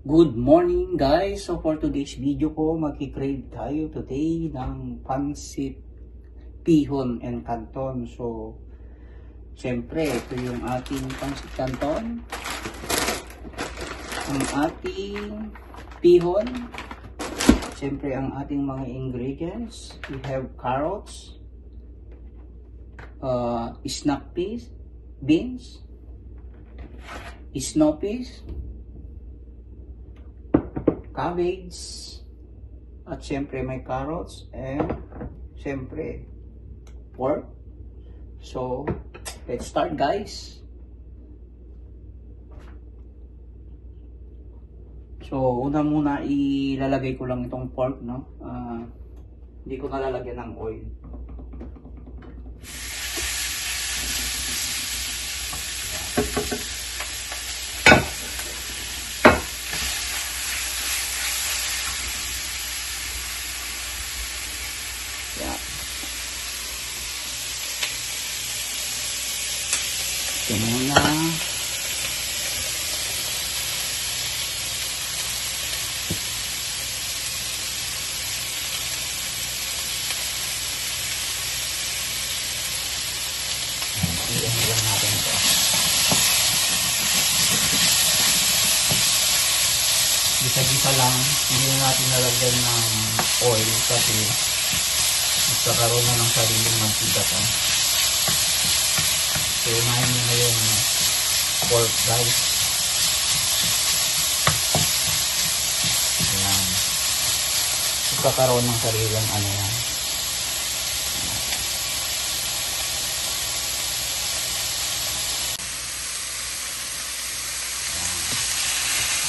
Good morning guys! So for today's video po, magki-crave tayo today ng pansit pihon and canton. So, syempre, ito yung ating pansit canton. Ang ating pihon. Syempre, ang ating mga ingredients. We have carrots, snap peas, beans, snow peas, cabbage, at syempre may carrots, and syempre pork. So let's start guys. So una muna ilalagay ko lang itong pork, no? Hindi ko nalalagyan ng oil. Ito muna. Iyan lang natin ito. Gisa-gisa lang. Hindi na natin nalagyan ng oil kasi magkakaroon na ng sariling mantika to. So, unahin nyo na yung pork guys. Ayan. Magkakaroon ng sariling ano yan. Ayan.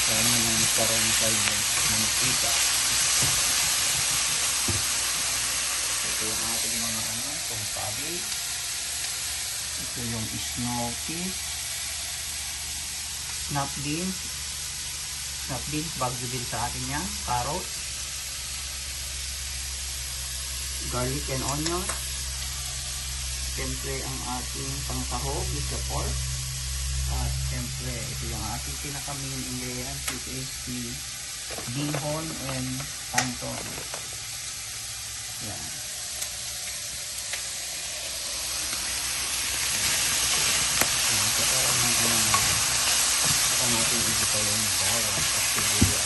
Ayan na magkaroon ng sariling mantika. Ito yung ating mga ano, itong cabbage. Ito yung snow peas, snap beans, bagyo din sa atin yan, carrots, garlic and onion, siyempre ang ating pangsahog with the pork, at siyempre ito yung ating pinaka main ingredients, which is the bihon and canton. Yan. Natin igisa yung bawang at sibuyas.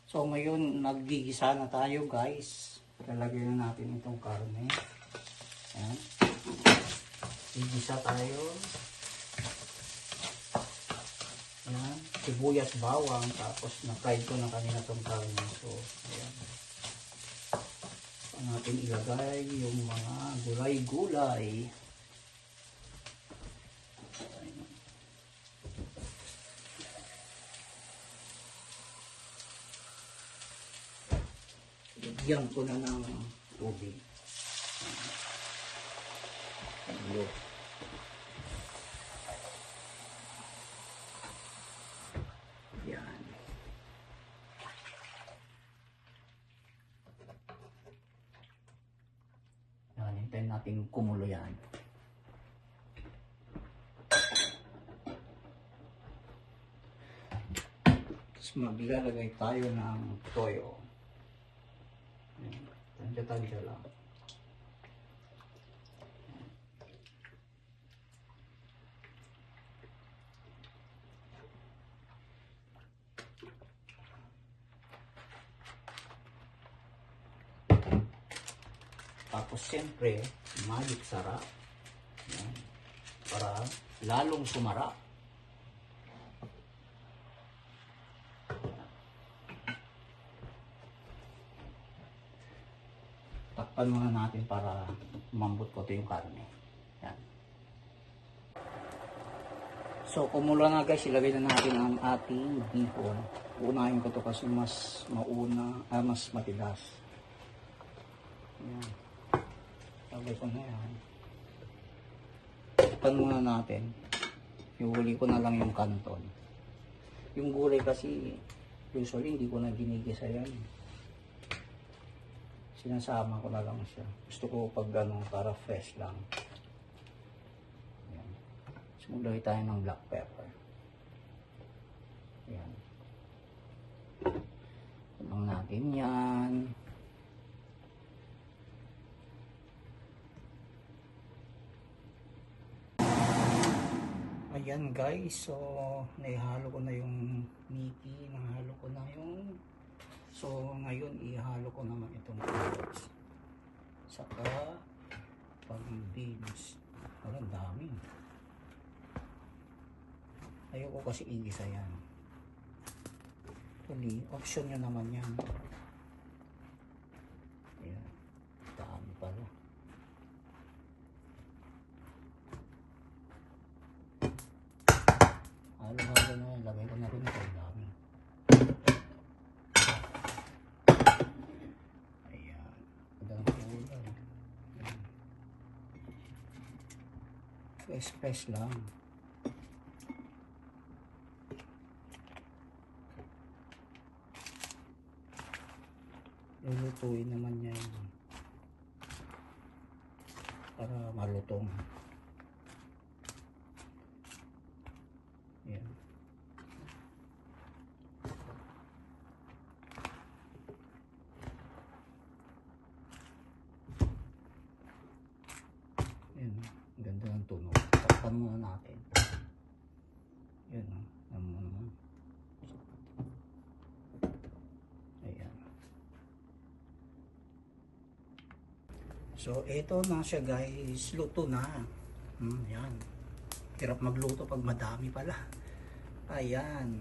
So ngayon naggigisa na tayo guys. Lalagyan na natin itong karne. Ayan. Igisa tayo. Ayan. Sibuyas, bawang, tapos na-fried ko na kanina itong karne. So ayan, natin ilagay yung mga gulay-gulay. Lagyan ko na ng tubig. Yan. Hintayin natin kumulo yan. Tapos maglalagay tayo ng toyo. Tansya-tansya lang. Tapos siyempre, magic sarap. Yan. Para lalong sumarap. Takpan muna natin para mambot ko ito yung karne. Yan. So kumulo na guys, ilagay na natin ang ating bihon. Unahin ko ito kasi mas mas matigas. Yan. Lagay ko na yan. Takpan muna natin. Ihuli ko na lang yung canton. Yung gulay kasi usually hindi ko na ginigisa yan. Sinasama ko na lang siya. Gusto ko pag ganun para fresh lang. Maglagay tayo ng black pepper. Ayan. Tumang natin yan. Ayan guys, so naihalo ko na yung Mickey, nahalo ko na yung, so ngayon ihalo ko naman itong carrots saka pang beans. Ang dami, ayoko kasi igisa yan, actually option nyo naman yan. Ayan, dami pala. Halo-halo na yan. Lagay ko na rin ito. Dami. Ayan. Magandang kulay. Fresh lang. Lulutuin naman yan para malutong. Ayan. Ayan, ganda ng tunog. Takpan muna natin. Ayan, naman. Ayan. So, ito na siya guys. Luto na. Ayan. Hirap magluto pag madami pala. Ayan.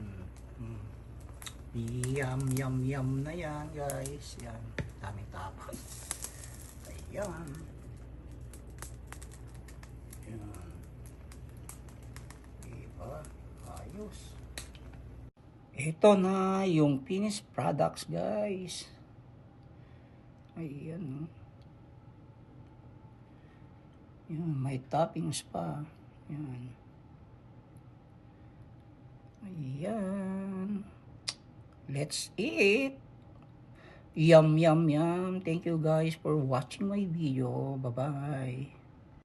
Yum na yan guys. Yan. Daming tapos. Ayan. Ayan. Diba? Ayos. Ito na yung finished products guys. Ayan. Yan. May toppings pa. Ayan. Ayan. Let's eat. Yum. Thank you guys for watching my video. Bye-bye.